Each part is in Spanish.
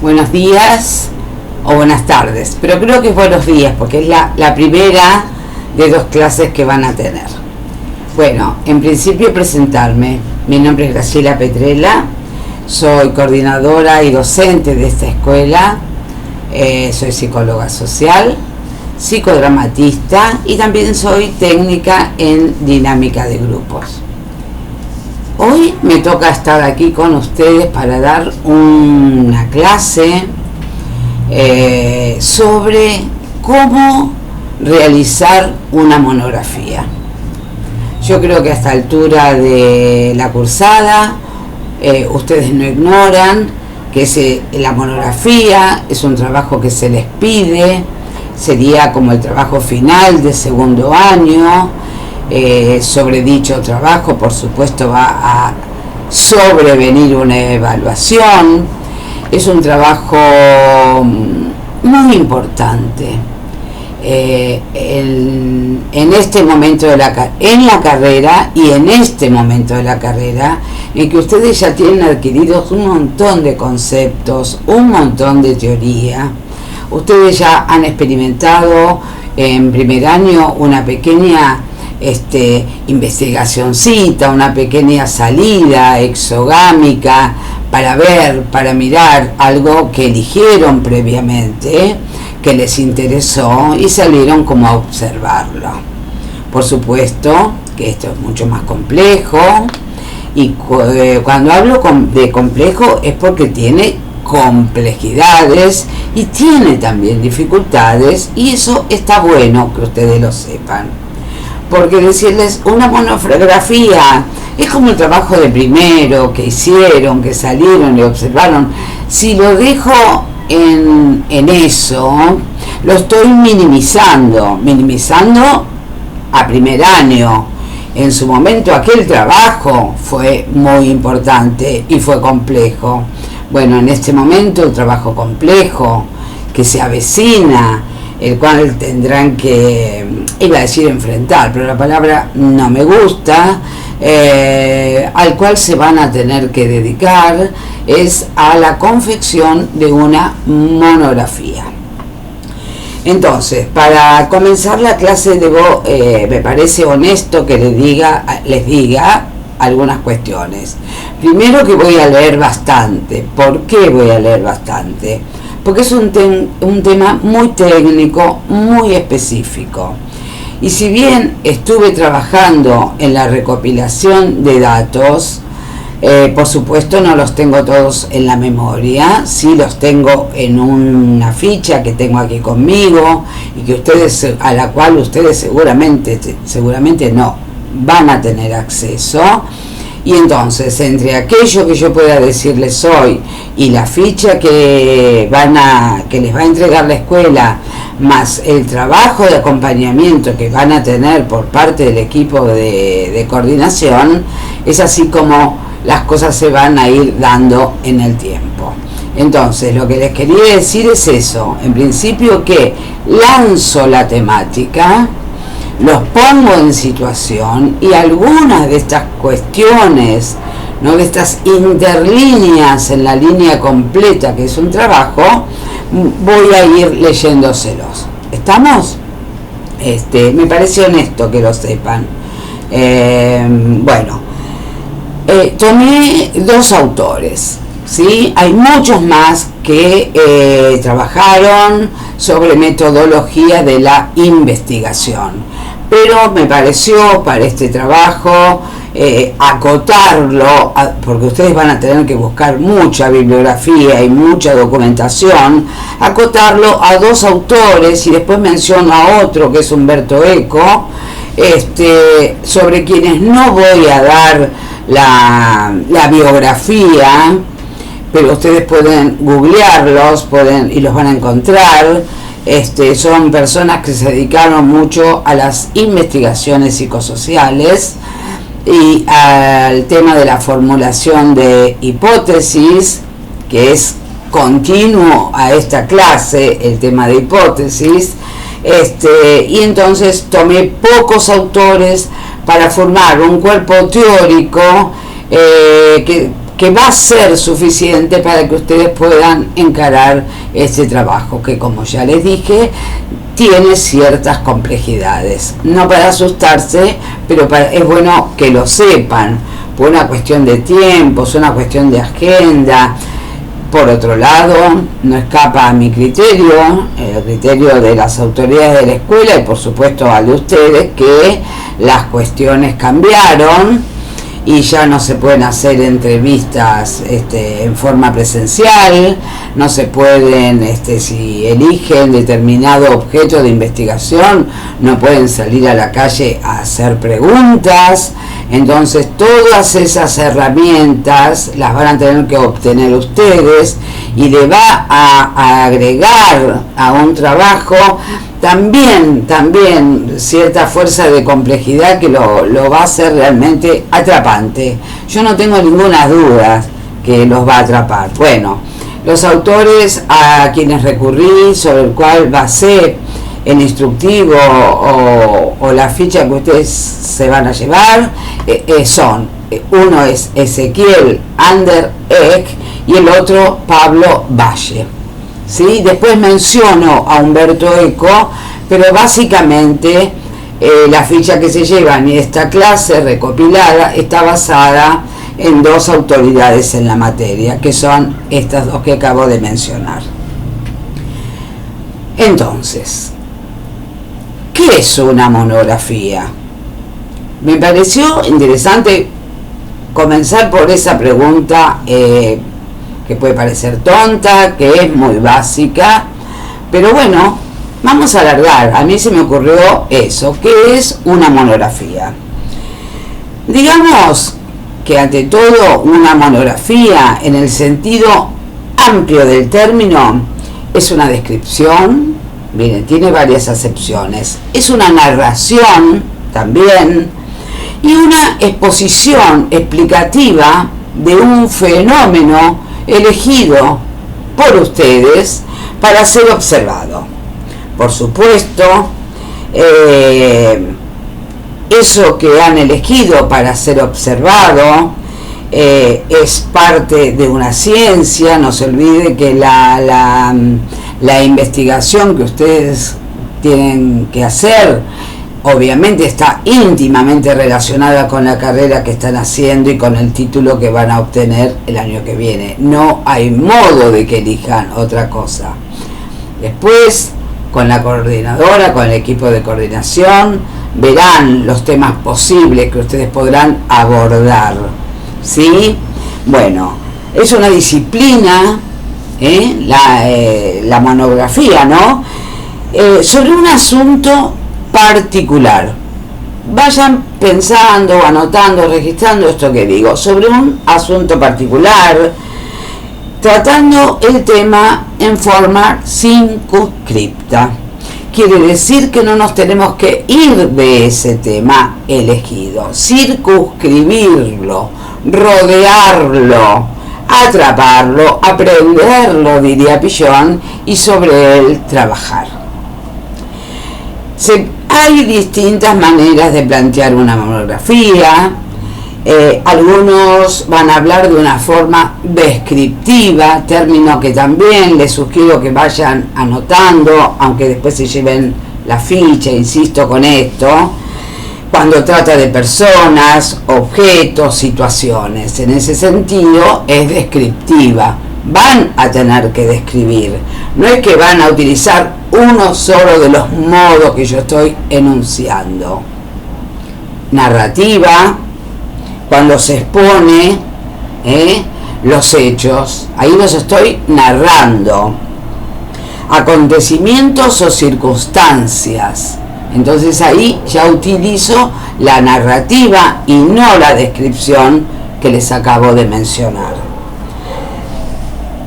buenos días o buenas tardes, pero creo que es buenos días porque es la primera de 2 clases que van a tener. Bueno, en principio presentarme. Mi nombre es Graciela Petrella, soy coordinadora y docente de esta escuela, soy psicóloga social, psicodramatista y también soy técnica en dinámica de grupos. Hoy me toca estar aquí con ustedes para dar una clase sobre cómo realizar una monografía. Yo creo que a esta altura de la cursada ustedes no ignoran que la monografía es un trabajo que se les pide, sería como el trabajo final de segundo año. Sobre dicho trabajo, por supuesto, va a sobrevenir una evaluación. Es un trabajo muy importante en este momento de la carrera y en este momento de la carrera, en que ustedes ya tienen adquiridos un montón de conceptos, un montón de teoría. Ustedes ya han experimentado en primer año una pequeña investigacioncita, una pequeña salida exogámica para mirar algo que eligieron previamente, que les interesó y salieron como a observarlo. Por supuesto que esto es mucho más complejo y cuando hablo de complejo es porque tiene complejidades y tiene también dificultades, y eso está bueno que ustedes lo sepan. Porque decirles una monografía es como el trabajo de primero que hicieron, que salieron y observaron. Si lo dejo en eso, lo estoy minimizando a primer año. En su momento aquel trabajo fue muy importante y fue complejo. Bueno, en este momento un trabajo complejo que se avecina, el cual tendrán que, iba a decir enfrentar, pero la palabra no me gusta, al cual se van a tener que dedicar, es a la confección de una monografía. Entonces, para comenzar la clase me parece honesto que les diga algunas cuestiones. Primero, que voy a leer bastante. ¿Por qué voy a leer bastante? Porque es un tema muy técnico, muy específico. Y si bien estuve trabajando en la recopilación de datos, por supuesto no los tengo todos en la memoria, sí los tengo en una ficha que tengo aquí conmigo y que a la cual ustedes seguramente no van a tener acceso. Y entonces, entre aquello que yo pueda decirles hoy y la ficha que les va a entregar la escuela, más el trabajo de acompañamiento que van a tener por parte del equipo de coordinación, es así como las cosas se van a ir dando en el tiempo. Entonces, lo que les quería decir es eso. En principio, que lanzo la temática, los pongo en situación, y algunas de estas cuestiones, ¿no?, de estas interlíneas en la línea completa que es un trabajo, voy a ir leyéndoselos. ¿Estamos? Me parece honesto que lo sepan. Tomé 2 autores, ¿sí? Hay muchos más que trabajaron sobre metodología de la investigación, pero me pareció para este trabajo acotarlo, porque ustedes van a tener que buscar mucha bibliografía y mucha documentación, acotarlo a 2 autores, y después menciono a otro que es Umberto Eco, sobre quienes no voy a dar la biografía, pero ustedes pueden googlearlos, y los van a encontrar. Son personas que se dedicaron mucho a las investigaciones psicosociales y al tema de la formulación de hipótesis, que es continuo a esta clase, el tema de hipótesis. Y entonces tomé pocos autores para formar un cuerpo teórico que va a ser suficiente para que ustedes puedan encarar este trabajo, que como ya les dije, tiene ciertas complejidades. No para asustarse, pero es bueno que lo sepan, por una cuestión de tiempos, una cuestión de agenda. Por otro lado, no escapa a mi criterio, el criterio de las autoridades de la escuela y por supuesto al de ustedes, que las cuestiones cambiaron y ya no se pueden hacer entrevistas en forma presencial, no se pueden, si eligen determinado objeto de investigación, no pueden salir a la calle a hacer preguntas. Entonces todas esas herramientas las van a tener que obtener ustedes y le va a agregar a un trabajo también cierta fuerza de complejidad que lo va a hacer realmente atrapante. Yo no tengo ninguna duda que los va a atrapar. Bueno, los autores a quienes recurrí, sobre el cual basé el instructivo o la ficha que ustedes se van a llevar, son, uno es Ezequiel Ander Eck y el otro Pablo Valle. ¿Sí? Después menciono a Humberto Eco, pero básicamente la ficha que se llevan y esta clase recopilada está basada en dos autoridades en la materia, que son estas dos que acabo de mencionar. Entonces, ¿qué es una monografía? Me pareció interesante comenzar por esa pregunta que puede parecer tonta, que es muy básica, pero bueno, vamos a alargar. A mí se me ocurrió eso. ¿Qué es una monografía? Digamos que ante todo una monografía, en el sentido amplio del término, es una descripción, miren, tiene varias acepciones, es una narración también, y una exposición explicativa de un fenómeno elegido por ustedes para ser observado. Por supuesto, eso que han elegido para ser observado es parte de una ciencia. No se olvide que la investigación que ustedes tienen que hacer obviamente está íntimamente relacionada con la carrera que están haciendo y con el título que van a obtener el año que viene. No hay modo de que elijan otra cosa. Después, con la coordinadora, con el equipo de coordinación, verán los temas posibles que ustedes podrán abordar. ¿Sí? Bueno, es una disciplina, la monografía, ¿no? Sobre un asunto particular. Vayan pensando, anotando, registrando esto que digo, sobre un asunto particular, tratando el tema en forma circunscripta. Quiere decir que no nos tenemos que ir de ese tema elegido, circunscribirlo, rodearlo, atraparlo, aprenderlo, diría Pillon, y sobre él trabajar. Hay distintas maneras de plantear una monografía. Algunos van a hablar de una forma descriptiva, término que también les sugiero que vayan anotando, aunque después se lleven la ficha, insisto con esto, cuando trata de personas, objetos, situaciones. En ese sentido es descriptiva. Van a tener que describir. No es que van a utilizar uno solo de los modos que yo estoy enunciando. Narrativa, cuando se expone los hechos, ahí los estoy narrando. Acontecimientos o circunstancias, entonces ahí ya utilizo la narrativa y no la descripción que les acabo de mencionar.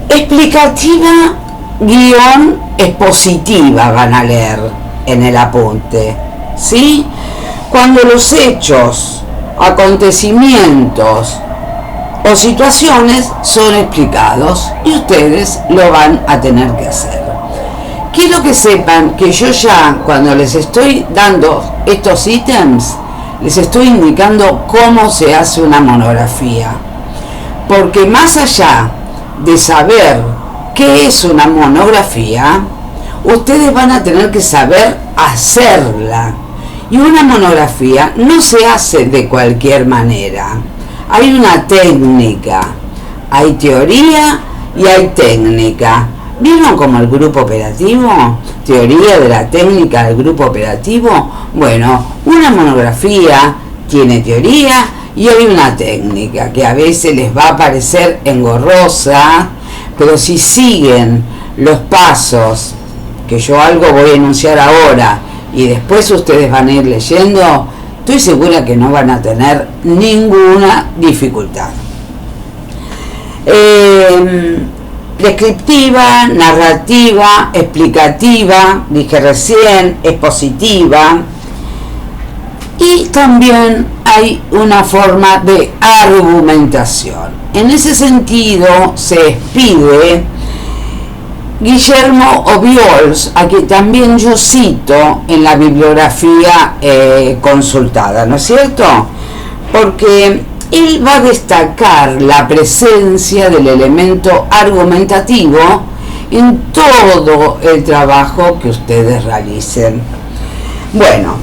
Explicativa guión expositiva van a leer en el apunte, ¿sí? Cuando los hechos, acontecimientos o situaciones son explicados y ustedes lo van a tener que hacer. Quiero que sepan que yo ya, cuando les estoy dando estos ítems, les estoy indicando cómo se hace una monografía. porque más allá de saber qué es una monografía, ustedes van a tener que saber hacerla. Y una monografía no se hace de cualquier manera. Hay una técnica, hay teoría y hay técnica. ¿Vieron como el grupo operativo? Teoría de la técnica del grupo operativo. Bueno, una monografía tiene teoría y hay una técnica que a veces les va a parecer engorrosa, pero si siguen los pasos, que yo algo voy a enunciar ahora, y después ustedes van a ir leyendo, estoy segura que no van a tener ninguna dificultad. Descriptiva, narrativa, explicativa, dije recién, expositiva, y también hay una forma de argumentación. En ese sentido se pide Guillermo Obiols, a quien también yo cito en la bibliografía consultada, ¿no es cierto? Porque él va a destacar la presencia del elemento argumentativo en todo el trabajo que ustedes realicen. Bueno,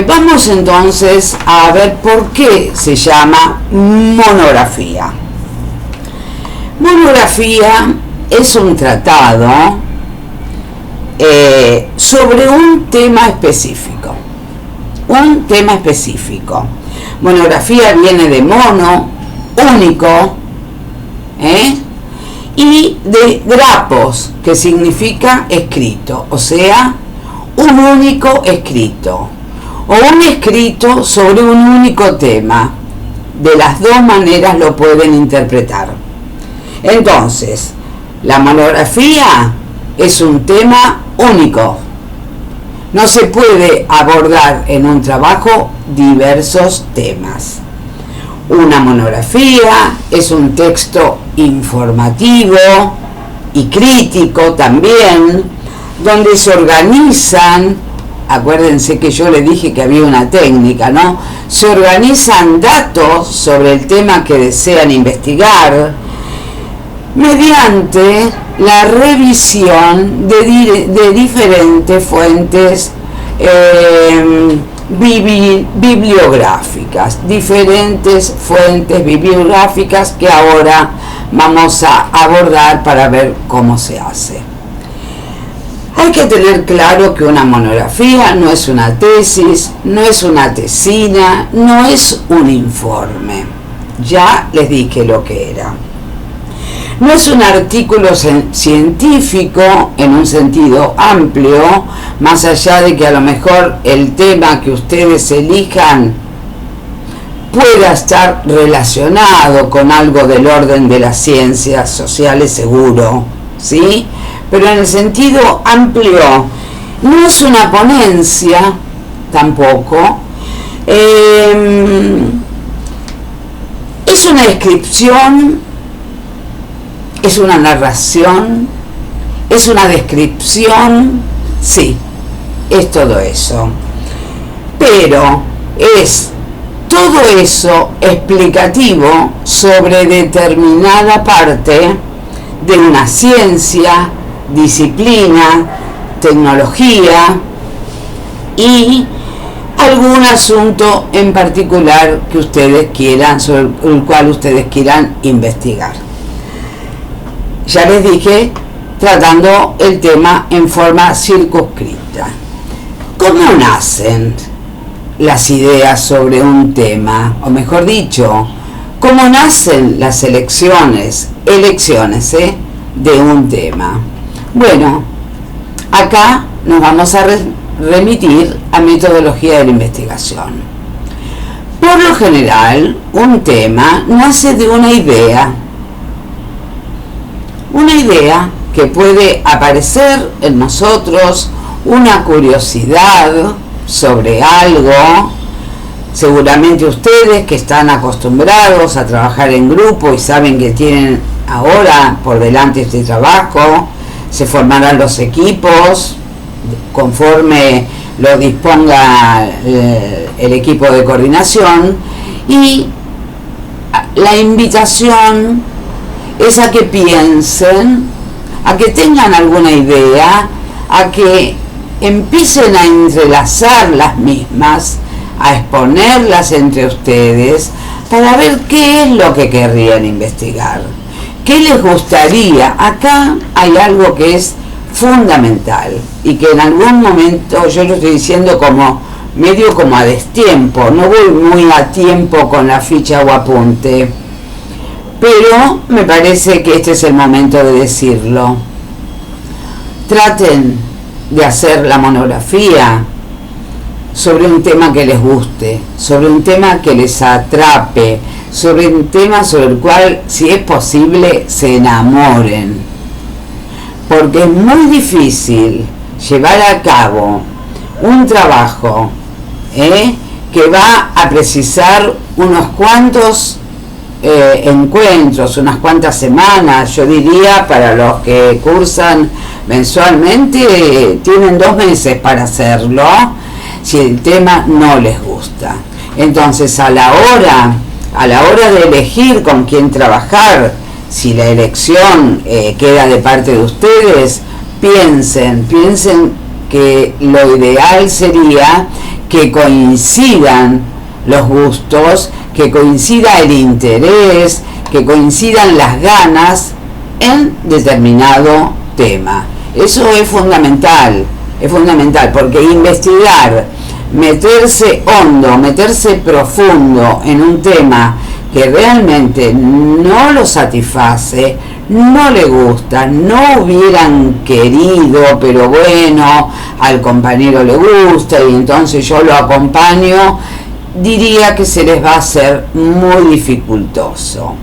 vamos entonces a ver por qué se llama monografía. Monografía es un tratado sobre un tema específico. Un tema específico. Monografía viene de mono, único, y de grapos, que significa escrito, o sea, un único escrito, o un escrito sobre un único tema. De las dos maneras lo pueden interpretar. Entonces, la monografía es un tema único. No se puede abordar en un trabajo diversos temas. Una monografía es un texto informativo y crítico también, donde se organizan, acuérdense que yo les dije que había una técnica, ¿no? Se organizan datos sobre el tema que desean investigar, mediante la revisión de diferentes fuentes bibliográficas, que ahora vamos a abordar para ver cómo se hace. Hay que tener claro que una monografía no es una tesis, no es una tesina, no es un informe. Ya les dije lo que era. No es un artículo científico en un sentido amplio, más allá de que a lo mejor el tema que ustedes elijan pueda estar relacionado con algo del orden de las ciencias sociales, seguro, ¿sí? Pero en el sentido amplio, no es una ponencia tampoco, es una descripción, es una narración, es una descripción, sí, es todo eso. Pero es todo eso explicativo sobre determinada parte de una ciencia, disciplina, tecnología y algún asunto en particular que ustedes quieran, sobre el cual ustedes quieran investigar. Ya les dije, tratando el tema en forma circunscrita. ¿Cómo nacen las ideas sobre un tema? O mejor dicho, ¿cómo nacen las elecciones de un tema? Bueno, acá nos vamos a remitir a metodología de la investigación. Por lo general, un tema nace de una idea que puede aparecer en nosotros, una curiosidad sobre algo. Seguramente ustedes que están acostumbrados a trabajar en grupo y saben que tienen ahora por delante este trabajo, se formarán los equipos conforme lo disponga el equipo de coordinación, y la invitación es a que piensen, a que tengan alguna idea, a que empiecen a entrelazar las mismas, a exponerlas entre ustedes para ver qué es lo que querrían investigar, qué les gustaría. Acá hay algo que es fundamental y que en algún momento, yo lo estoy diciendo como medio como a destiempo, no voy muy a tiempo con la ficha o apunte, pero me parece que este es el momento de decirlo. Traten de hacer la monografía sobre un tema que les guste, sobre un tema que les atrape, sobre un tema sobre el cual, si es posible, se enamoren. Porque es muy difícil llevar a cabo un trabajo que va a precisar unos cuantos encuentros, unas cuantas semanas. Yo diría, para los que cursan mensualmente, tienen 2 meses para hacerlo, si el tema no les gusta. Entonces, a la hora de elegir con quién trabajar, si la elección queda de parte de ustedes, piensen que lo ideal sería que coincidan los gustos, que coincida el interés, que coincidan las ganas en determinado tema. Eso es fundamental, porque investigar, meterse hondo, meterse profundo en un tema que realmente no lo satisface, no le gusta, no hubieran querido, pero bueno, al compañero le gusta y entonces yo lo acompaño, diría que se les va a hacer muy dificultoso.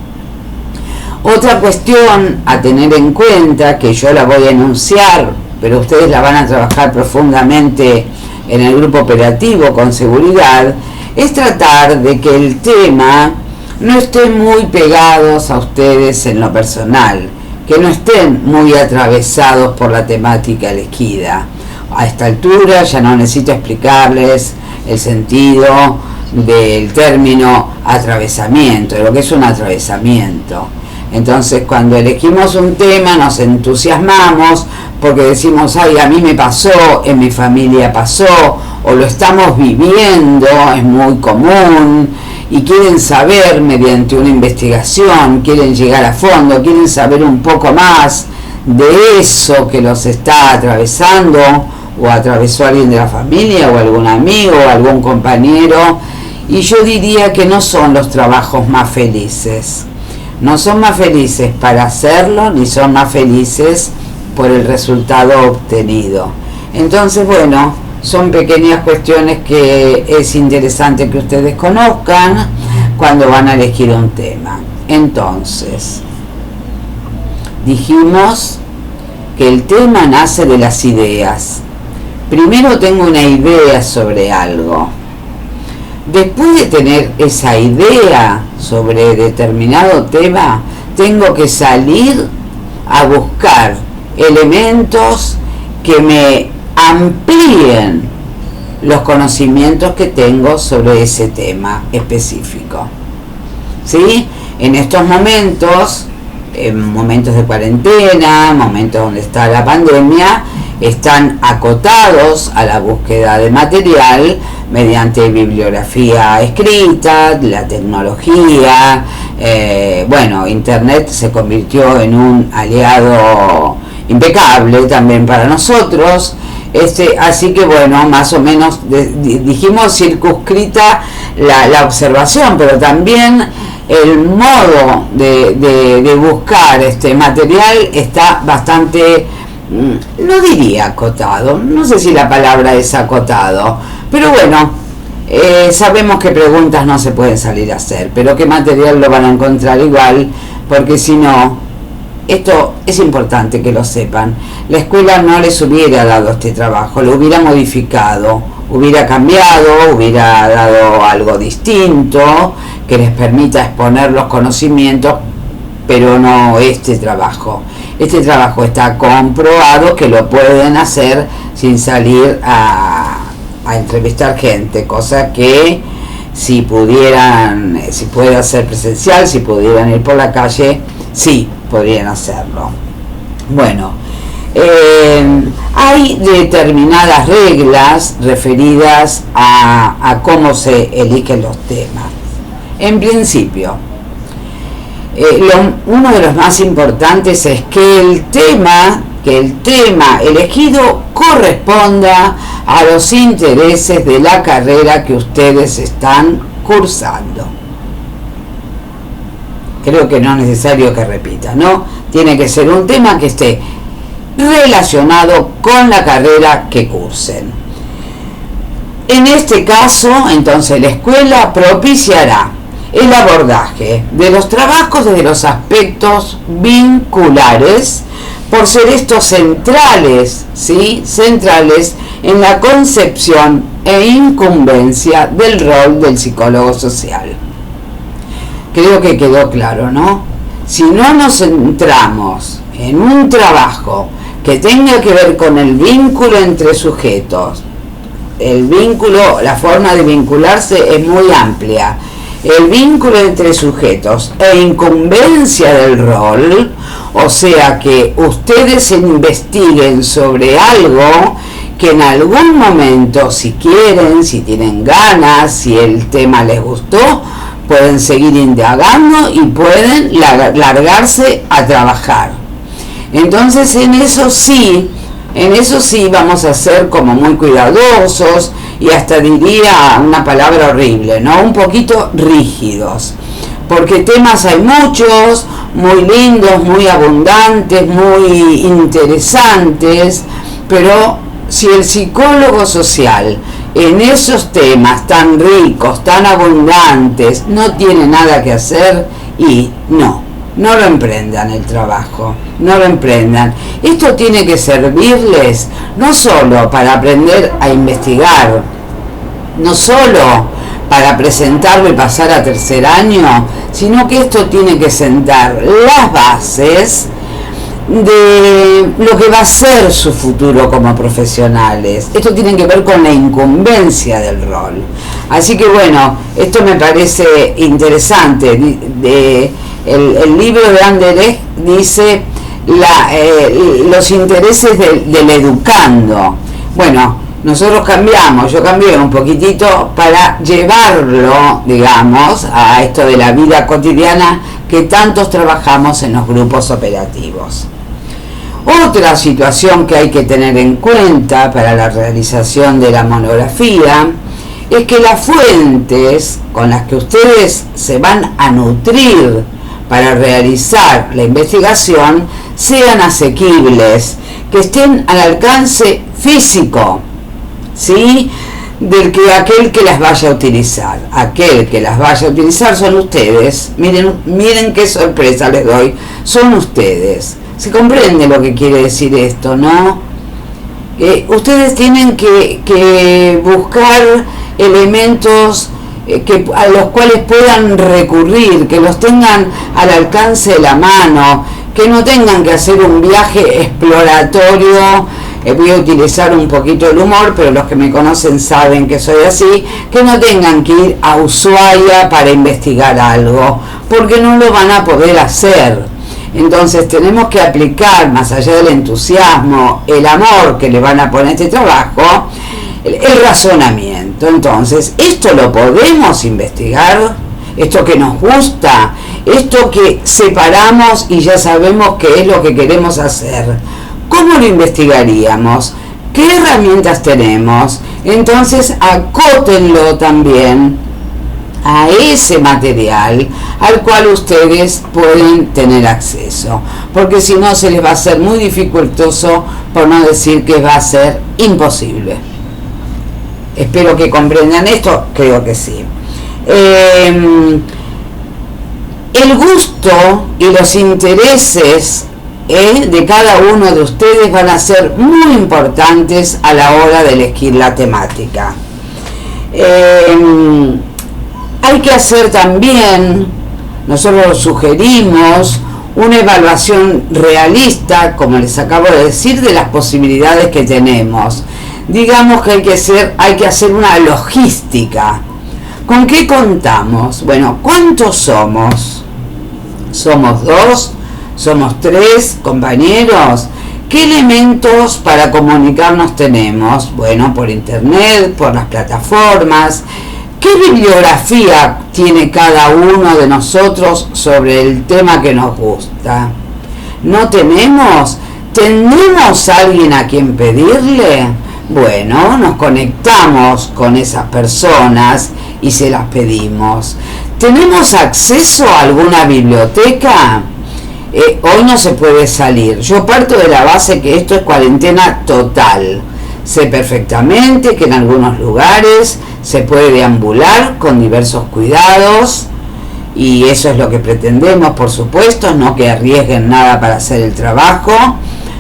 Otra cuestión a tener en cuenta, que yo la voy a enunciar, pero ustedes la van a trabajar profundamente en el grupo operativo con seguridad, es tratar de que el tema no estén muy pegados a ustedes en lo personal, que no estén muy atravesados por la temática elegida. A esta altura ya no necesito explicarles el sentido del término atravesamiento, de lo que es un atravesamiento. Entonces, cuando elegimos un tema nos entusiasmamos porque decimos, ay, a mí me pasó, en mi familia pasó, o lo estamos viviendo, es muy común, y quieren saber mediante una investigación, quieren llegar a fondo, quieren saber un poco más de eso que los está atravesando, o atravesó a alguien de la familia, o algún amigo, o algún compañero, y yo diría que no son los trabajos más felices. No son más felices para hacerlo, ni son más felices por el resultado obtenido. Entonces, bueno, son pequeñas cuestiones que es interesante que ustedes conozcan cuando van a elegir un tema. Entonces, dijimos que el tema nace de las ideas. Primero tengo una idea sobre algo. Después de tener esa idea sobre determinado tema, tengo que salir a buscar elementos que me amplíen los conocimientos que tengo sobre ese tema específico. ¿Sí? En estos momentos, en momentos de cuarentena, momentos donde está la pandemia, están acotados a la búsqueda de material mediante bibliografía escrita, la tecnología, bueno, Internet se convirtió en un aliado impecable también para nosotros, así que bueno, más o menos dijimos circunscrita la observación, pero también el modo de buscar este material está bastante, no diría acotado, no sé si la palabra es acotado, pero bueno, sabemos que preguntas no se pueden salir a hacer, pero qué material lo van a encontrar igual, porque si no, esto es importante que lo sepan, la escuela no les hubiera dado este trabajo, lo hubiera modificado, hubiera cambiado, hubiera dado algo distinto que les permita exponer los conocimientos, pero no este trabajo. Este trabajo está comprobado que lo pueden hacer sin salir a entrevistar gente, cosa que si puede ser presencial, si pudieran ir por la calle, sí, podrían hacerlo. Bueno, hay determinadas reglas referidas a cómo se eligen los temas. En principio, uno de los más importantes es que el tema elegido corresponda a los intereses de la carrera que ustedes están cursando. Creo que no es necesario que repita, ¿no? Tiene que ser un tema que esté relacionado con la carrera que cursen. En este caso, entonces, la escuela propiciará el abordaje de los trabajos desde los aspectos vinculares, por ser estos centrales, ¿sí? Centrales en la concepción e incumbencia del rol del psicólogo social. Creo que quedó claro, ¿no? Si no nos centramos en un trabajo que tenga que ver con el vínculo entre sujetos, el vínculo, la forma de vincularse es muy amplia, el vínculo entre sujetos e incumbencia del rol, o sea que ustedes investiguen sobre algo que en algún momento, si quieren, si tienen ganas, si el tema les gustó, pueden seguir indagando y pueden largarse a trabajar. Entonces en eso sí vamos a ser como muy cuidadosos y hasta diría una palabra horrible, ¿no? Un poquito rígidos, porque temas hay muchos, muy lindos, muy abundantes, muy interesantes, pero si el psicólogo social en esos temas tan ricos, tan abundantes, no tiene nada que hacer, y no lo emprendan el trabajo, no lo emprendan. Esto tiene que servirles no solo para aprender a investigar, no solo para presentarlo y pasar a tercer año, sino que esto tiene que sentar las bases de lo que va a ser su futuro como profesionales. Esto tiene que ver con la incumbencia del rol. Así que bueno, esto me parece interesante. El libro de Anderlecht dice los intereses del educando. Bueno, nosotros yo cambié un poquitito para llevarlo, digamos, a esto de la vida cotidiana que tantos trabajamos en los grupos operativos. Otra situación que hay que tener en cuenta para la realización de la monografía es que las fuentes con las que ustedes se van a nutrir para realizar la investigación sean asequibles, que estén al alcance físico, ¿sí? Aquel que las vaya a utilizar. Aquel que las vaya a utilizar son ustedes. Miren qué sorpresa les doy. Son ustedes. ¿Se comprende lo que quiere decir esto, no? Ustedes tienen que buscar elementos a los cuales puedan recurrir, que los tengan al alcance de la mano, que no tengan que hacer un viaje exploratorio. Voy a utilizar un poquito el humor, pero los que me conocen saben que soy así, que no tengan que ir a Ushuaia para investigar algo, porque no lo van a poder hacer. Entonces tenemos que aplicar, más allá del entusiasmo, el amor que le van a poner a este trabajo, el razonamiento. Entonces, esto lo podemos investigar, esto que nos gusta, esto que separamos y ya sabemos qué es lo que queremos hacer. ¿Cómo lo investigaríamos? ¿Qué herramientas tenemos? Entonces, acótenlo también a ese material al cual ustedes pueden tener acceso, porque si no se les va a hacer muy dificultoso, por no decir que va a ser imposible. Espero que comprendan esto, creo que sí. El gusto y los intereses de cada uno de ustedes van a ser muy importantes a la hora de elegir la temática. Hay que hacer también, nosotros sugerimos, una evaluación realista, como les acabo de decir, de las posibilidades que tenemos. Digamos que hay que hacer una logística ¿Con qué contamos? Bueno, ¿cuántos somos? ¿Somos 2? ¿Somos 3 compañeros? ¿Qué elementos para comunicarnos tenemos? Bueno, por internet, por las plataformas. ¿Qué bibliografía tiene cada uno de nosotros sobre el tema que nos gusta? ¿No tenemos? ¿Tenemos a alguien a quien pedirle? Bueno, nos conectamos con esas personas y se las pedimos. ¿Tenemos acceso a alguna biblioteca? Hoy no se puede salir. Yo parto de la base que esto es cuarentena total. Sé perfectamente que en algunos lugares se puede deambular con diversos cuidados y eso es lo que pretendemos, por supuesto, no que arriesguen nada para hacer el trabajo.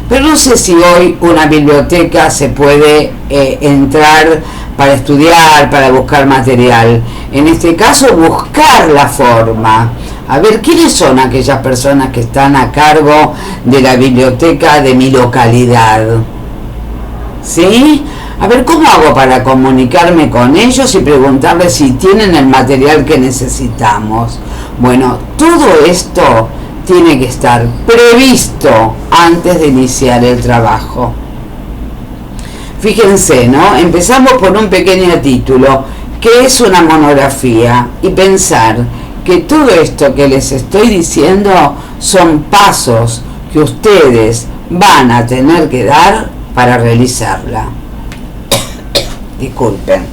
Pero no sé si hoy una biblioteca se puede entrar para estudiar, para buscar material. En este caso, buscar la forma. A ver, ¿quiénes son aquellas personas que están a cargo de la biblioteca de mi localidad? ¿Sí? A ver, ¿cómo hago para comunicarme con ellos y preguntarles si tienen el material que necesitamos? Bueno, todo esto tiene que estar previsto antes de iniciar el trabajo. Fíjense, ¿no? Empezamos por un pequeño título, que es una monografía, y pensar que todo esto que les estoy diciendo son pasos que ustedes van a tener que dar para realizarla. Disculpen.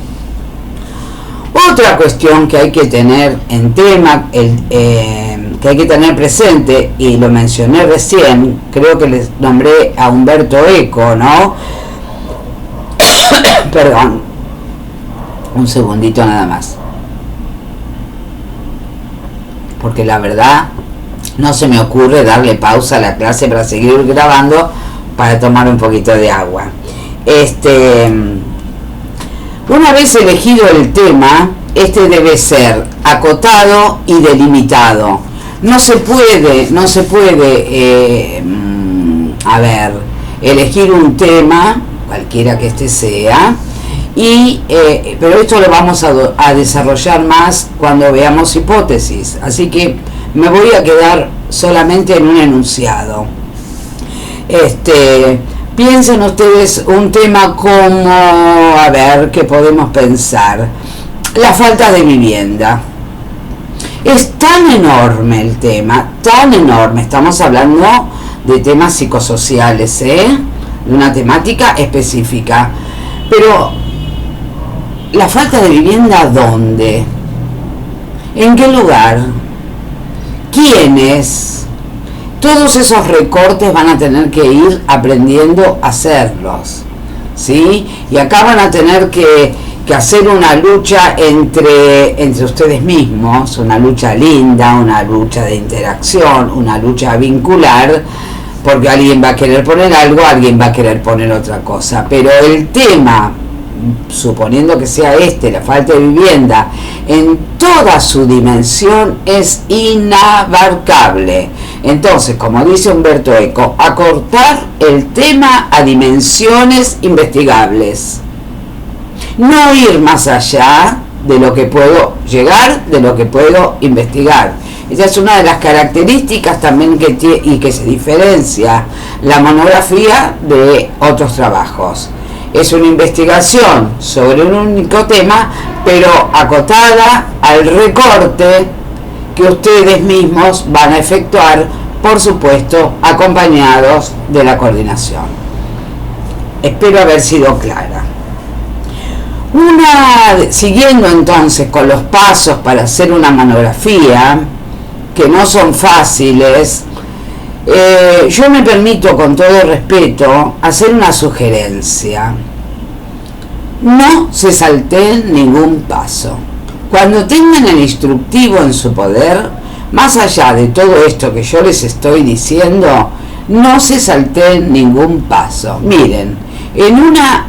Otra cuestión que hay que tener en tema, que hay que tener presente, y lo mencioné recién, creo que les nombré a Humberto Eco, ¿no? Perdón, un segundito nada más, porque la verdad no se me ocurre darle pausa a la clase para seguir grabando, para tomar un poquito de agua. Una vez elegido el tema, este debe ser acotado y delimitado. No se puede, elegir un tema, cualquiera que este sea, pero esto lo vamos a desarrollar más cuando veamos hipótesis. Así que me voy a quedar solamente en un enunciado. Piensen ustedes un tema como, a ver, ¿qué podemos pensar? La falta de vivienda. Es tan enorme el tema, tan enorme. Estamos hablando de temas psicosociales, de una temática específica. Pero, ¿la falta de vivienda dónde? ¿En qué lugar? ¿Quiénes? Todos esos recortes van a tener que ir aprendiendo a hacerlos, ¿sí? Y acá van a tener que hacer una lucha entre ustedes mismos, una lucha linda, una lucha de interacción, una lucha vincular, porque alguien va a querer poner algo, alguien va a querer poner otra cosa. Pero el tema, suponiendo que sea la falta de vivienda, en toda su dimensión es inabarcable. Entonces, como dice Humberto Eco, acortar el tema a dimensiones investigables. No ir más allá de lo que puedo llegar, de lo que puedo investigar. Esa es una de las características también que se diferencia la monografía de otros trabajos. Es una investigación sobre un único tema, pero acotada al recorte que ustedes mismos van a efectuar, por supuesto, acompañados de la coordinación. Espero haber sido clara. Siguiendo entonces con los pasos para hacer una monografía, que no son fáciles, yo me permito, con todo respeto, hacer una sugerencia. No se salteen ningún paso. Cuando tengan el instructivo en su poder, más allá de todo esto que yo les estoy diciendo, no se salteen ningún paso. Miren, en una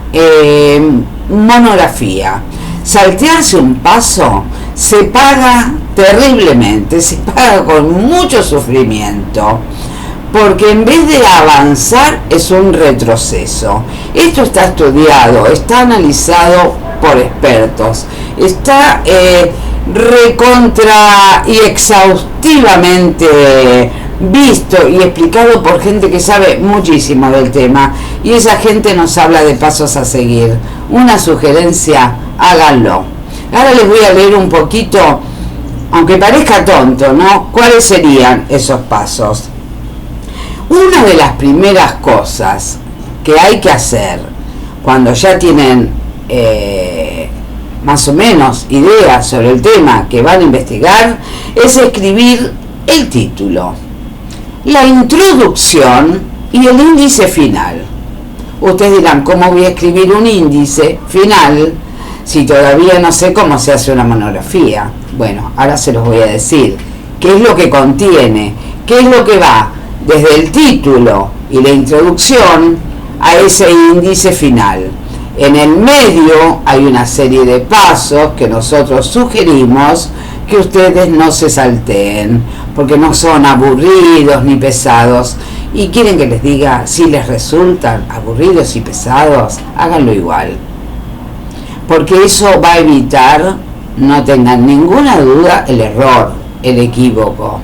monografía, saltearse un paso se paga terriblemente, se paga con mucho sufrimiento, porque en vez de avanzar es un retroceso. Esto está estudiado, está analizado por expertos, está recontra y exhaustivamente visto y explicado por gente que sabe muchísimo del tema, y esa gente nos habla de pasos a seguir. Una sugerencia, háganlo. Ahora les voy a leer un poquito, aunque parezca tonto, ¿no?, cuáles serían esos pasos. Una de las primeras cosas que hay que hacer cuando ya tienen más o menos ideas sobre el tema que van a investigar es escribir el título, la introducción y el índice final. Ustedes dirán, ¿cómo voy a escribir un índice final si todavía no sé cómo se hace una monografía? Bueno, ahora se los voy a decir. ¿Qué es lo que contiene? ¿Qué es lo que va desde el título y la introducción a ese índice final? En el medio hay una serie de pasos que nosotros sugerimos que ustedes no se salteen, porque no son aburridos ni pesados. Y quieren que les diga, si les resultan aburridos y pesados, háganlo igual, porque eso va a evitar, no tengan ninguna duda, el error, el equívoco.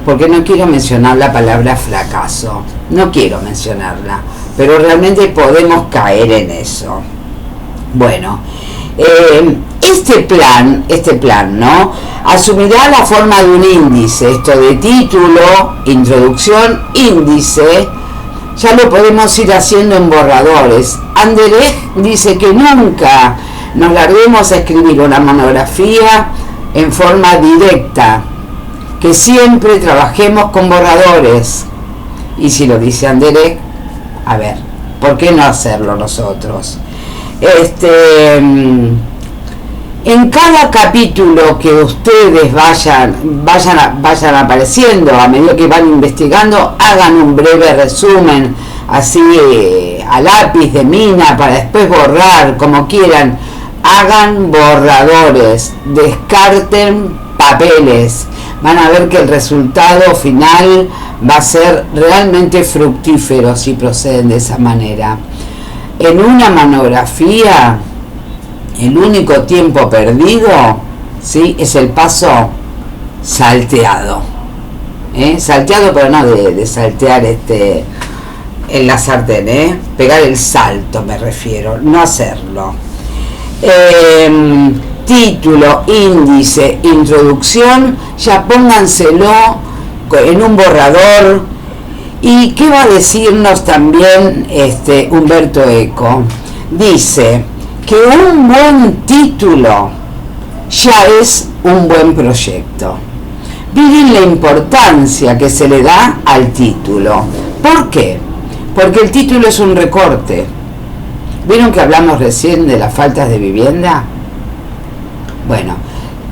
Porque no quiero mencionar la palabra fracaso, no quiero mencionarla, pero realmente podemos caer en eso. Bueno, este plan, ¿no?, asumirá la forma de un índice. Esto de título, introducción, índice, ya lo podemos ir haciendo en borradores. Anderlecht dice que nunca nos larguemos a escribir una monografía en forma directa, que siempre trabajemos con borradores. Y si lo dice Anderlecht, a ver, ¿por qué no hacerlo nosotros? En cada capítulo que ustedes vayan apareciendo, a medida que van investigando, hagan un breve resumen, así a lápiz de mina, para después borrar, como quieran. Hagan borradores, descarten papeles. Van a ver que el resultado final va a ser realmente fructífero si proceden de esa manera. En una monografía, el único tiempo perdido, ¿sí?, es el paso salteado. Salteado, pero no de saltear en la sartén, pegar el salto me refiero, no hacerlo. Título, índice, introducción, ya pónganselo en un borrador. ¿Y qué va a decirnos también Umberto Eco? Dice que un buen título ya es un buen proyecto. Miren la importancia que se le da al título. ¿Por qué? Porque el título es un recorte. ¿Vieron que hablamos recién de las faltas de vivienda? Bueno,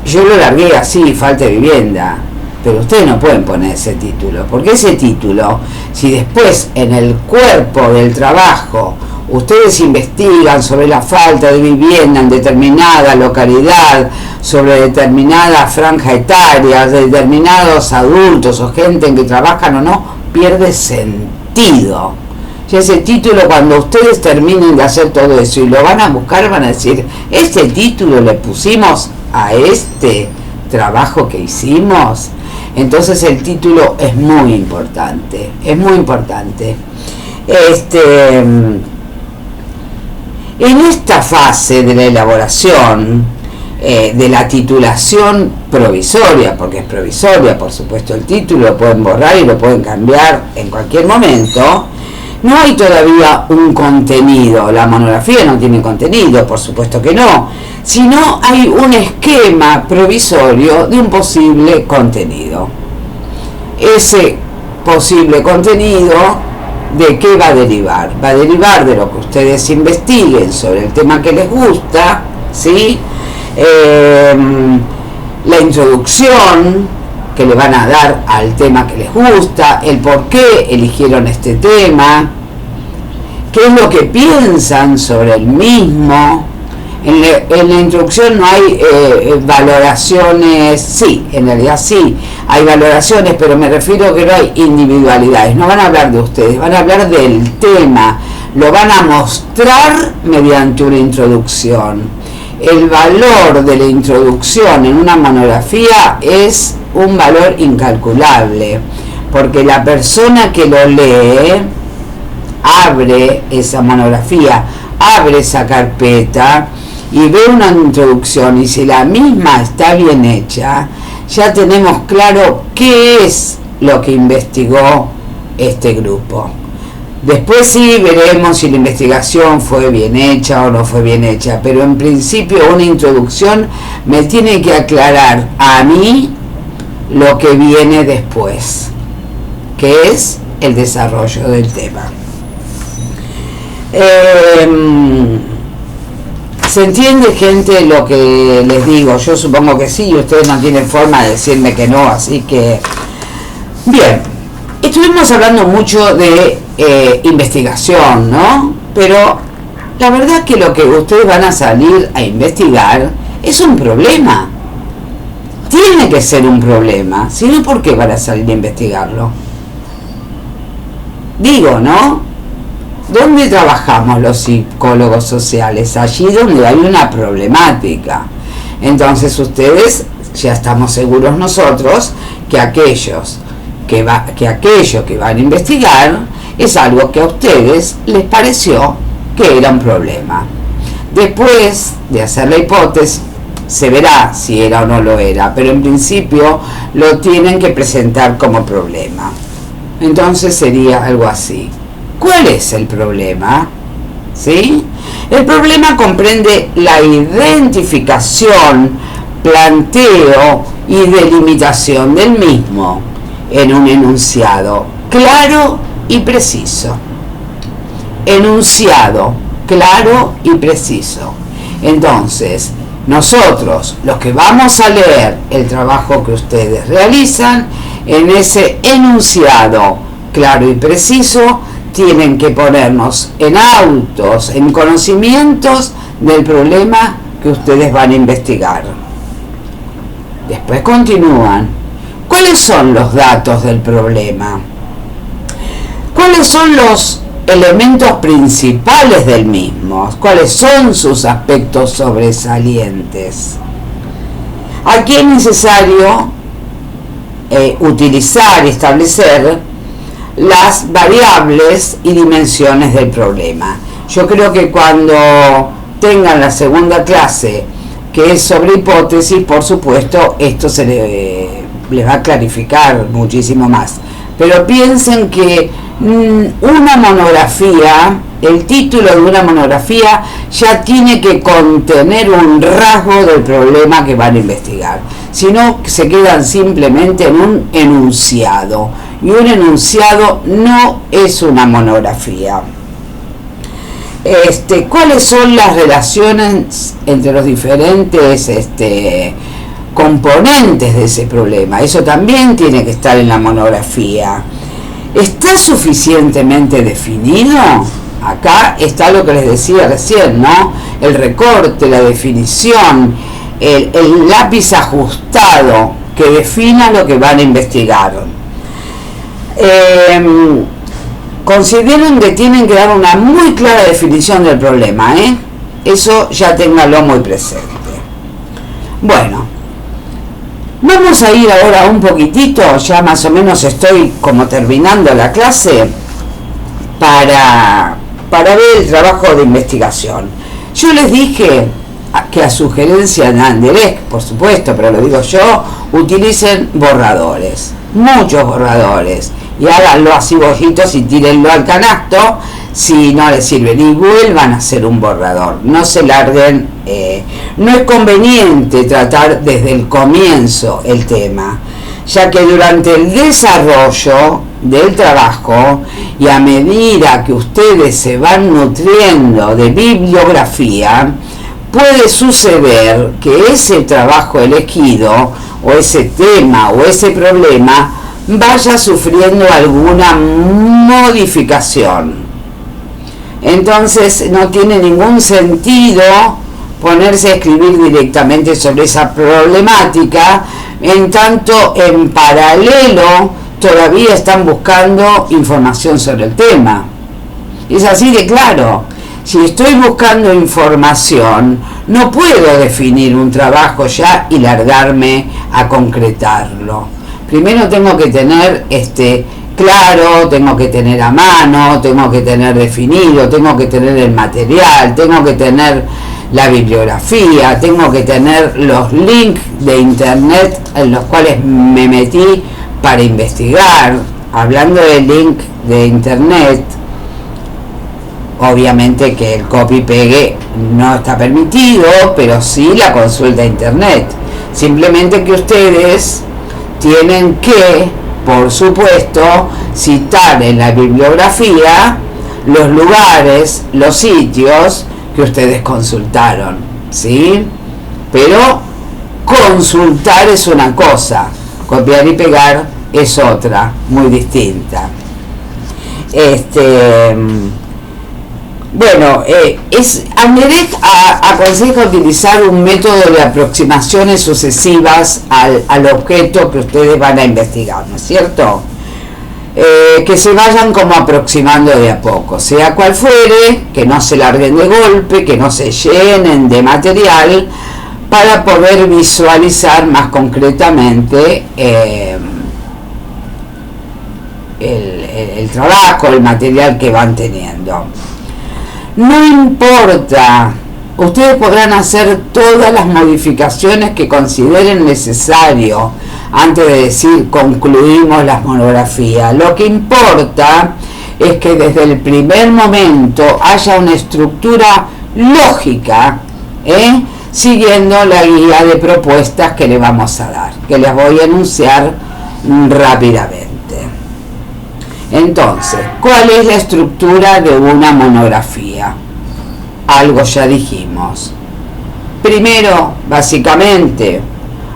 yo lo largué así, falta de vivienda, pero ustedes no pueden poner ese título, porque ese título, si después en el cuerpo del trabajo ustedes investigan sobre la falta de vivienda en determinada localidad, sobre determinada franja etaria, de determinados adultos o gente en que trabajan o no, pierde sentido. Y ese título, cuando ustedes terminen de hacer todo eso y lo van a buscar, van a decir, este título le pusimos a este trabajo que hicimos. Entonces el título es muy importante, es muy importante. En esta fase de la elaboración de la titulación provisoria, porque es provisoria, por supuesto, el título lo pueden borrar y lo pueden cambiar en cualquier momento, no hay todavía un contenido. La monografía no tiene contenido, por supuesto que no, sino hay un esquema provisorio de un posible contenido. Ese posible contenido, ¿de qué va a derivar? Va a derivar de lo que ustedes investiguen sobre el tema que les gusta, ¿sí? La introducción que le van a dar al tema que les gusta, el por qué eligieron este tema, qué es lo que piensan sobre el mismo, En la introducción no hay valoraciones, sí, en realidad sí, hay valoraciones, pero me refiero que no hay individualidades, no van a hablar de ustedes, van a hablar del tema, lo van a mostrar mediante una introducción. El valor de la introducción en una monografía es un valor incalculable, porque la persona que lo lee abre esa monografía, abre esa carpeta y ve una introducción, y si la misma está bien hecha, ya tenemos claro qué es lo que investigó este grupo. Después sí veremos si la investigación fue bien hecha o no fue bien hecha, pero en principio una introducción me tiene que aclarar a mí lo que viene después, que es el desarrollo del tema. ¿Se entiende, gente, lo que les digo? Yo supongo que sí, y ustedes no tienen forma de decirme que no, así que... Bien, estuvimos hablando mucho de investigación, ¿no? Pero la verdad que lo que ustedes van a salir a investigar es un problema. Tiene que ser un problema, si no, ¿por qué van a salir a investigarlo? Digo, ¿no? ¿Dónde trabajamos los psicólogos sociales? Allí donde hay una problemática. Entonces ustedes, ya estamos seguros nosotros, que aquello que van a investigar es algo que a ustedes les pareció que era un problema. Después de hacer la hipótesis, se verá si era o no lo era, pero en principio lo tienen que presentar como problema. Entonces sería algo así. ¿Cuál es el problema? ¿Sí? El problema comprende la identificación, planteo y delimitación del mismo en un enunciado claro y preciso. Enunciado claro y preciso. Entonces, nosotros, los que vamos a leer el trabajo que ustedes realizan, en ese enunciado claro y preciso, tienen que ponernos en autos, en conocimientos del problema que ustedes van a investigar. Después continúan. ¿Cuáles son los datos del problema? ¿Cuáles son los elementos principales del mismo? ¿Cuáles son sus aspectos sobresalientes? Aquí es necesario utilizar y establecer las variables y dimensiones del problema. Yo creo que cuando tengan la segunda clase, que es sobre hipótesis, por supuesto, esto se les va a clarificar muchísimo más. Pero piensen que una monografía, el título de una monografía ya tiene que contener un rasgo del problema que van a investigar. Si no, se quedan simplemente en un enunciado. Y un enunciado no es una monografía. ¿Cuáles son las relaciones entre los diferentes componentes de ese problema? Eso también tiene que estar en la monografía. ¿Está suficientemente definido? Acá está lo que les decía recién, ¿no? El recorte, la definición, el lápiz ajustado que defina lo que van a investigar. Consideren que tienen que dar una muy clara definición del problema, eso ya ténganlo muy presente. Bueno, vamos a ir ahora un poquitito, ya más o menos estoy como terminando la clase, para ver el trabajo de investigación. Yo les dije que a sugerencia de Anderlecht, por supuesto, pero lo digo yo, utilicen borradores, muchos borradores, y háganlo así bojitos y tírenlo al canasto si no les sirven, y vuelvan a hacer un borrador, no se larguen. No es conveniente tratar desde el comienzo el tema, ya que durante el desarrollo del trabajo y a medida que ustedes se van nutriendo de bibliografía, puede suceder que ese trabajo elegido o ese tema o ese problema vaya sufriendo alguna modificación. Entonces no tiene ningún sentido ponerse a escribir directamente sobre esa problemática, en tanto en paralelo todavía están buscando información sobre el tema. Es así de claro. Si estoy buscando información, no puedo definir un trabajo ya y largarme a concretarlo. Primero tengo que tener claro, tengo que tener a mano, tengo que tener definido, tengo que tener el material, tengo que tener la bibliografía, tengo que tener los links de internet en los cuales me metí para investigar. Hablando de link de internet, obviamente que el copy-pegue no está permitido, pero sí la consulta a internet. Simplemente que ustedes tienen que, por supuesto, citar en la bibliografía los lugares, los sitios que ustedes consultaron, ¿sí? Pero consultar es una cosa, copiar y pegar es otra, muy distinta. Bueno, Anderecht aconseja utilizar un método de aproximaciones sucesivas al objeto que ustedes van a investigar, ¿no es cierto? Que se vayan como aproximando de a poco, sea cual fuere, que no se larguen de golpe, que no se llenen de material, para poder visualizar más concretamente el trabajo, el material que van teniendo. No importa, ustedes podrán hacer todas las modificaciones que consideren necesario antes de decir concluimos las monografías. Lo que importa es que desde el primer momento haya una estructura lógica, siguiendo la guía de propuestas que le vamos a dar, que les voy a anunciar rápidamente. Entonces, ¿cuál es la estructura de una monografía? Algo ya dijimos. Primero, básicamente,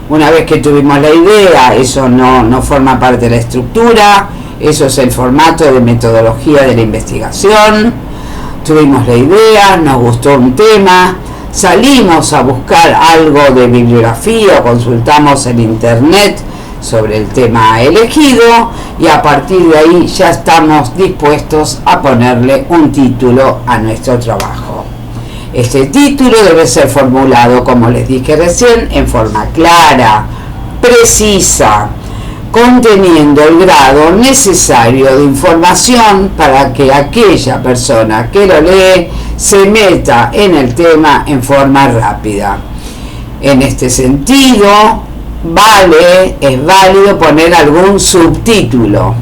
una vez que tuvimos la idea, eso no forma parte de la estructura, eso es el formato de metodología de la investigación. Tuvimos la idea, nos gustó un tema, salimos a buscar algo de bibliografía, consultamos en internet sobre el tema elegido y a partir de ahí ya estamos dispuestos a ponerle un título a nuestro trabajo. Este título debe ser formulado, como les dije recién, en forma clara, precisa, conteniendo el grado necesario de información para que aquella persona que lo lee se meta en el tema en forma rápida. En este sentido, es válido poner algún subtítulo,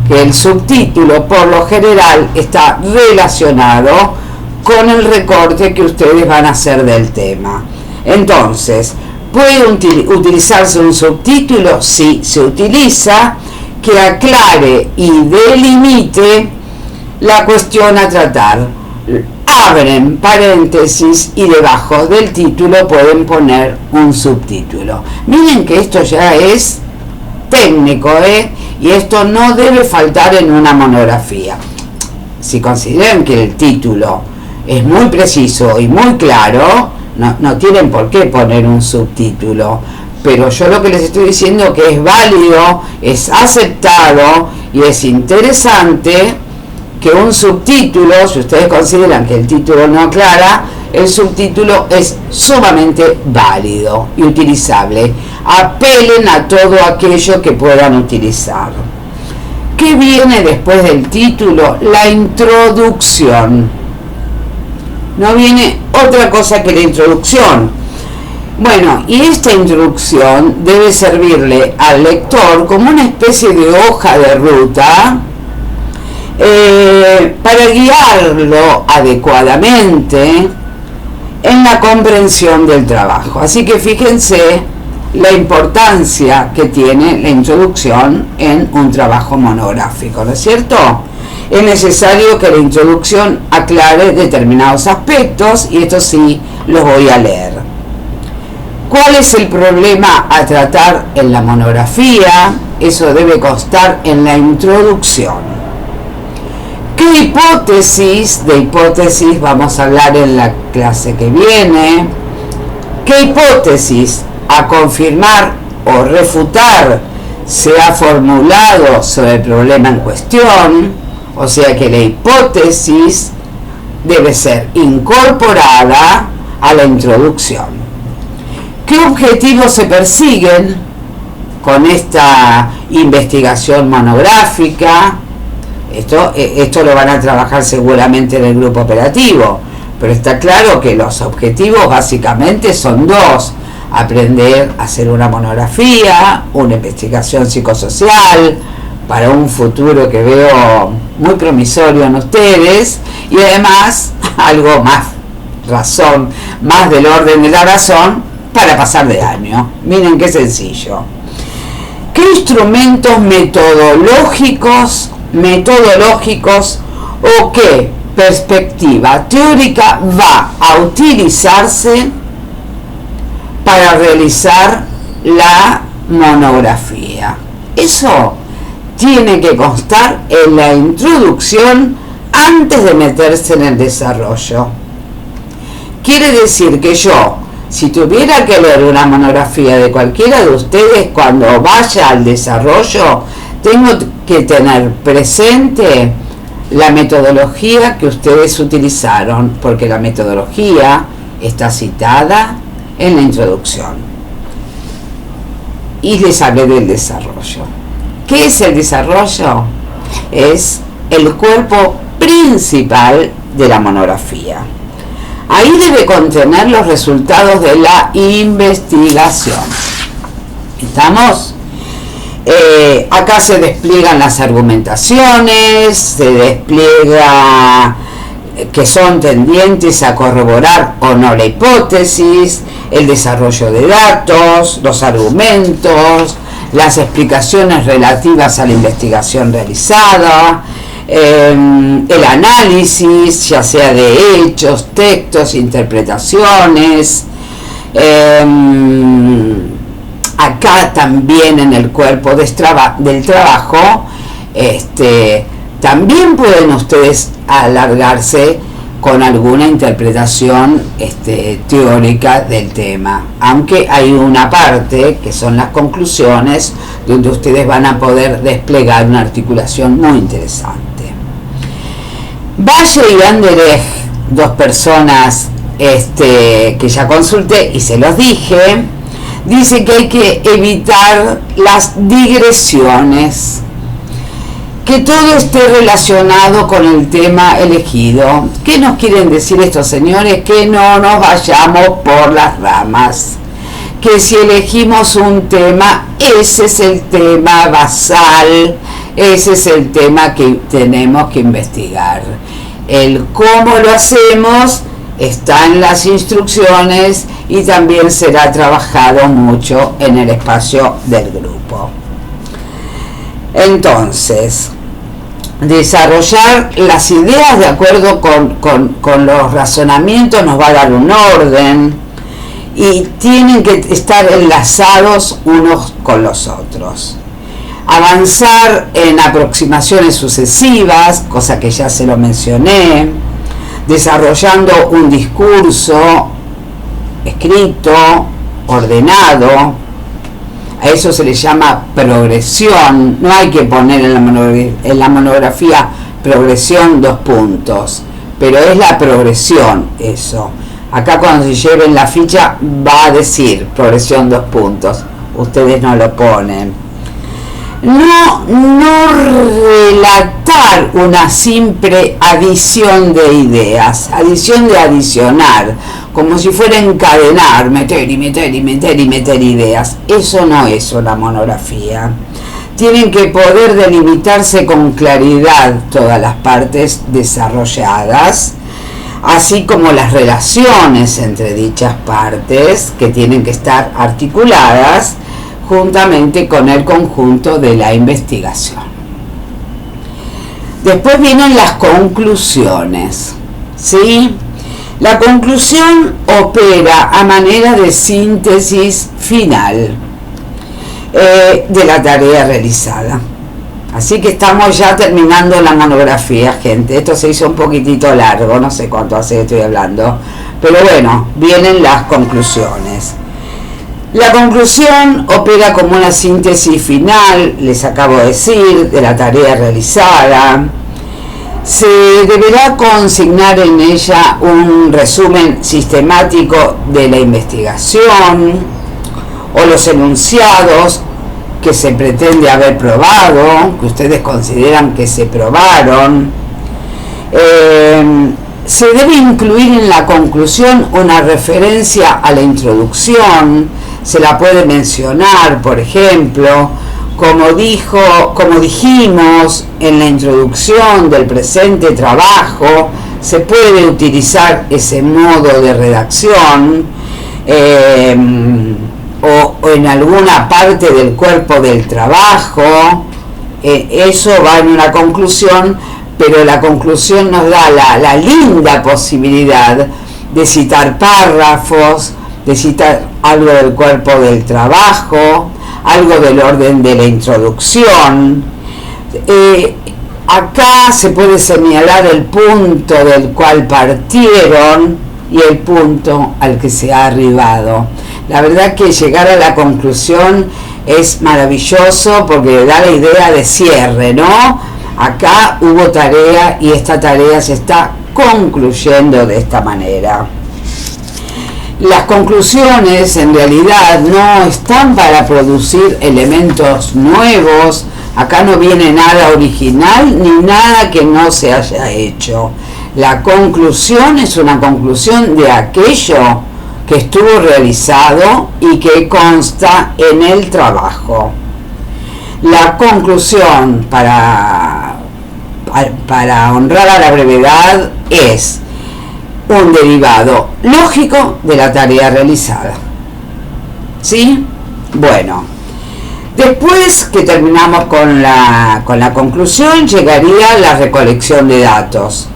que el subtítulo por lo general está relacionado con el recorte que ustedes van a hacer del tema. Entonces, ¿puede utilizarse un subtítulo? Sí, se utiliza, que aclare y delimite la cuestión a tratar. Abren paréntesis y debajo del título pueden poner un subtítulo. Miren que esto ya es técnico, y esto no debe faltar en una monografía. Si consideran que el título es muy preciso y muy claro, no tienen por qué poner un subtítulo. Pero yo lo que les estoy diciendo que es válido, es aceptado y es interesante que un subtítulo, si ustedes consideran que el título no aclara, el subtítulo es sumamente válido y utilizable. Apelen a todo aquello que puedan utilizar. ¿Qué viene después del título? La introducción. No viene otra cosa que la introducción. Bueno, y esta introducción debe servirle al lector como una especie de hoja de ruta para guiarlo adecuadamente en la comprensión del trabajo. Así que fíjense la importancia que tiene la introducción en un trabajo monográfico, ¿no es cierto? Es necesario que la introducción aclare determinados aspectos y esto sí los voy a leer. ¿Cuál es el problema a tratar en la monografía? Eso debe constar en la introducción. ¿Qué hipótesis? De hipótesis vamos a hablar en la clase que viene. qué hipótesis a confirmar o refutar se ha formulado sobre el problema en cuestión, o sea que la hipótesis debe ser incorporada a la introducción. ¿Qué objetivos se persiguen con esta investigación monográfica? Esto lo van a trabajar seguramente en el grupo operativo, pero está claro que los objetivos básicamente son dos: aprender a hacer una monografía, una investigación psicosocial para un futuro que veo muy promisorio en ustedes, y además algo más del orden de la razón, para pasar de año. Miren qué sencillo. ¿Qué instrumentos metodológicos o qué perspectiva teórica va a utilizarse para realizar la monografía? Eso tiene que constar en la introducción antes de meterse en el desarrollo. Quiere decir que yo, si tuviera que leer una monografía de cualquiera de ustedes, cuando vaya al desarrollo, tengo que tener presente la metodología que ustedes utilizaron, porque la metodología está citada en la introducción. Y les hablé del desarrollo. ¿Qué es el desarrollo? Es el cuerpo principal de la monografía. Ahí debe contener los resultados de la investigación. ¿Estamos? Acá se despliegan las argumentaciones, se despliega que son tendientes a corroborar o no la hipótesis, el desarrollo de datos, los argumentos, las explicaciones relativas a la investigación realizada, el análisis, ya sea de hechos, textos, interpretaciones. Acá también en el cuerpo del trabajo, también pueden ustedes alargarse con alguna interpretación teórica del tema, aunque hay una parte que son las conclusiones, donde ustedes van a poder desplegar una articulación muy interesante. Valle y Anderlecht, dos personas que ya consulté y se los dije, dice que hay que evitar las digresiones, que todo esté relacionado con el tema elegido. ¿Qué nos quieren decir estos señores? Que no nos vayamos por las ramas, que si elegimos un tema, ese es el tema basal, ese es el tema que tenemos que investigar. El cómo lo hacemos está en las instrucciones y también será trabajado mucho en el espacio del grupo. Entonces, desarrollar las ideas de acuerdo con los razonamientos nos va a dar un orden y tienen que estar enlazados unos con los otros. Avanzar en aproximaciones sucesivas, cosa que ya se lo mencioné, desarrollando un discurso escrito, ordenado. A eso se le llama progresión. No hay que poner en la monografía progresión 2 puntos, pero es la progresión eso. Acá cuando se lleven la ficha va a decir progresión 2 puntos. Ustedes no lo ponen. No relatar una simple adición de ideas, adición de adicionar, como si fuera encadenar, meter ideas. Eso no es una monografía. Tienen que poder delimitarse con claridad todas las partes desarrolladas, así como las relaciones entre dichas partes, que tienen que estar articuladas juntamente con el conjunto de la investigación. Después vienen las conclusiones, ¿sí? La conclusión opera a manera de síntesis final de la tarea realizada. Así que estamos ya terminando la monografía, gente. Esto se hizo un poquitito largo, no sé cuánto hace que estoy hablando. Pero bueno, vienen las conclusiones. La conclusión opera como una síntesis final, les acabo de decir, de la tarea realizada. Se deberá consignar en ella un resumen sistemático de la investigación o los enunciados que se pretende haber probado, que ustedes consideran que se probaron. Se debe incluir en la conclusión una referencia a la introducción, se la puede mencionar, por ejemplo, como dijimos en la introducción del presente trabajo, se puede utilizar ese modo de redacción, o en alguna parte del cuerpo del trabajo. Eso va en una conclusión, pero la conclusión nos da la linda posibilidad de citar párrafos, de citar algo del cuerpo del trabajo, algo del orden de la introducción. Acá se puede señalar el punto del cual partieron y el punto al que se ha arribado. La verdad que llegar a la conclusión es maravilloso porque da la idea de cierre, ¿no? Acá hubo tarea y esta tarea se está concluyendo de esta manera. Las conclusiones en realidad no están para producir elementos nuevos. Acá no viene nada original ni nada que no se haya hecho. La conclusión es una conclusión de aquello que estuvo realizado y que consta en el trabajo. La conclusión, para honrar a la brevedad, es un derivado lógico de la tarea realizada. ¿Sí? Bueno, después que terminamos con la conclusión, llegaría la recolección de datos,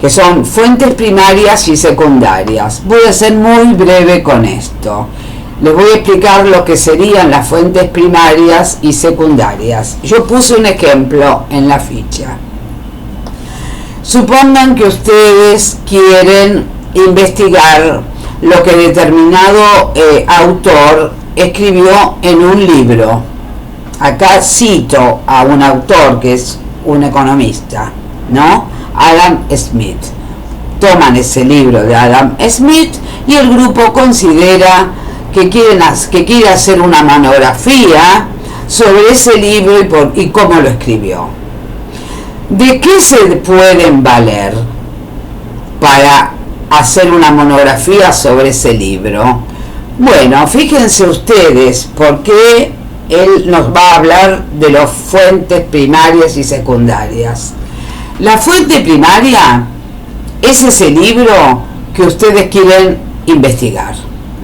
que son fuentes primarias y secundarias. Voy a ser muy breve con esto. Les voy a explicar lo que serían las fuentes primarias y secundarias. Yo puse un ejemplo en la ficha. Supongan que ustedes quieren investigar lo que determinado autor escribió en un libro. Acá cito a un autor que es un economista, ¿no? Adam Smith. Toman ese libro de Adam Smith y el grupo considera que quiere hacer una monografía sobre ese libro y cómo lo escribió. ¿De qué se pueden valer para hacer una monografía sobre ese libro? Bueno, fíjense ustedes, porque él nos va a hablar de las fuentes primarias y secundarias. La fuente primaria es ese libro que ustedes quieren investigar.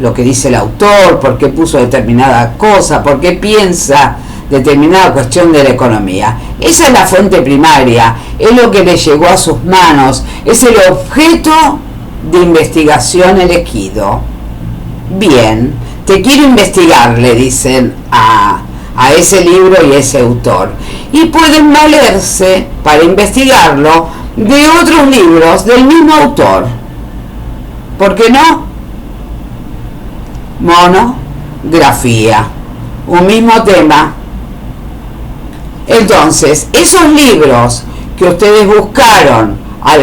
Lo que dice el autor, por qué puso determinada cosa, por qué piensa determinada cuestión de la economía. Esa es la fuente primaria, es lo que le llegó a sus manos, es el objeto de investigación elegido. Bien, te quiero investigar, le dicen a ese libro y ese autor. Y pueden valerse para investigarlo de otros libros del mismo autor. ¿Por qué no? Monografía, un mismo tema. Entonces, esos libros que ustedes buscaron, a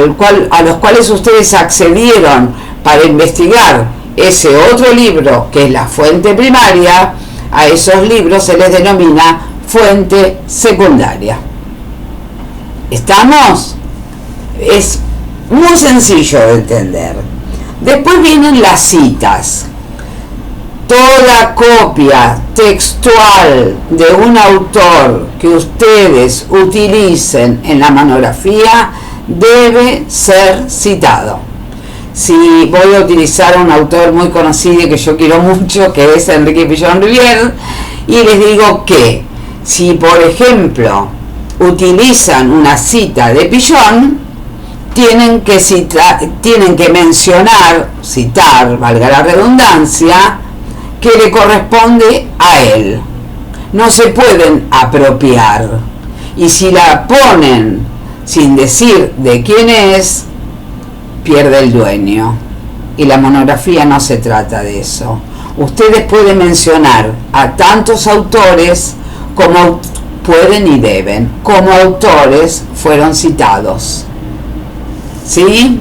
los cuales ustedes accedieron para investigar ese otro libro que es la fuente primaria, a esos libros se les denomina fuente secundaria. ¿Estamos? Es muy sencillo de entender. Después vienen las citas. Toda copia textual de un autor que ustedes utilicen en la monografía debe ser citado. Si voy a utilizar a un autor muy conocido y que yo quiero mucho, que es Enrique Pillon Rivière, y les digo que si, por ejemplo, utilizan una cita de Pillon, tienen que mencionar, citar, valga la redundancia, que le corresponde a él. No se pueden apropiar. y si la ponen sin decir de quién es, pierde el dueño. Y la monografía no se trata de eso. Ustedes pueden mencionar a tantos autores como pueden y deben, como autores fueron citados. ¿Sí?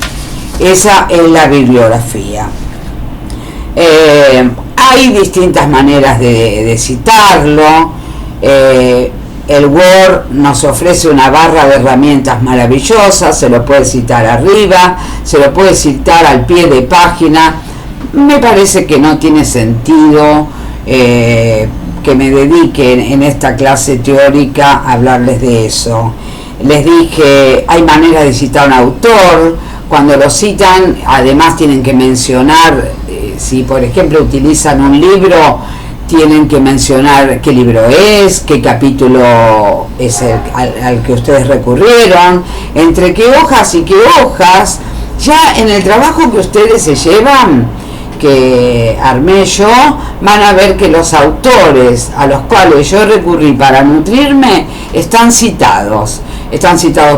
Esa es la bibliografía. Hay distintas maneras de citarlo. El Word nos ofrece una barra de herramientas maravillosas, se lo puede citar arriba, se lo puede citar al pie de página. Me parece que no tiene sentido que me dedique en esta clase teórica a hablarles de eso. Les dije, hay maneras de citar a un autor. Cuando lo citan, además tienen que mencionar, si por ejemplo utilizan un libro, tienen que mencionar qué libro es, qué capítulo es al que ustedes recurrieron, entre qué hojas y qué hojas. Ya en el trabajo que ustedes se llevan, que armé yo, van a ver que los autores a los cuales yo recurrí para nutrirme están citados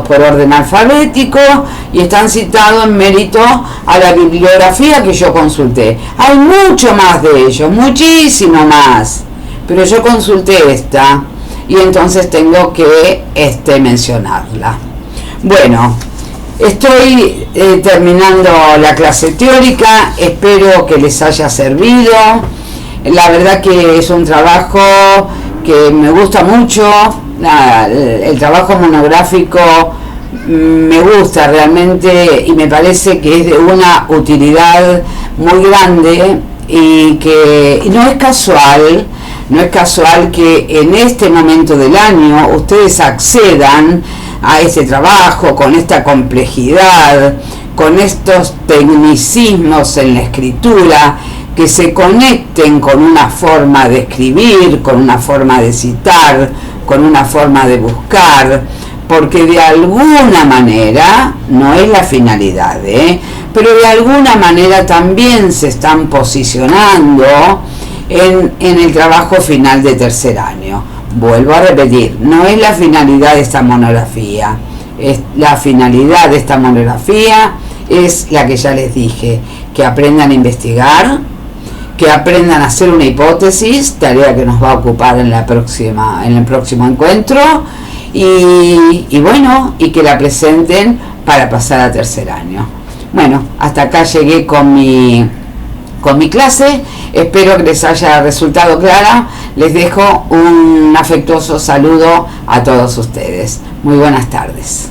por orden alfabético y están citados en mérito a la bibliografía que yo consulté. Hay mucho más de ellos, muchísimo más, pero yo consulté esta y entonces tengo que mencionarla. Bueno, estoy terminando la clase teórica, espero que les haya servido. La verdad que es un trabajo que me gusta mucho. El trabajo monográfico me gusta realmente y me parece que es de una utilidad muy grande y que no es casual que en este momento del año ustedes accedan a este trabajo con esta complejidad, con estos tecnicismos en la escritura, que se conecten con una forma de escribir, con una forma de citar, con una forma de buscar, porque de alguna manera, no es la finalidad, pero de alguna manera también se están posicionando en el trabajo final de tercer año. Vuelvo a repetir, no es la finalidad de esta monografía, la finalidad de esta monografía es la que ya les dije, que aprendan a investigar, que aprendan a hacer una hipótesis, tarea que nos va a ocupar en el próximo encuentro, y bueno, y que la presenten para pasar a tercer año. Bueno, hasta acá llegué con mi clase, espero que les haya resultado clara. Les dejo un afectuoso saludo a todos ustedes. Muy buenas tardes.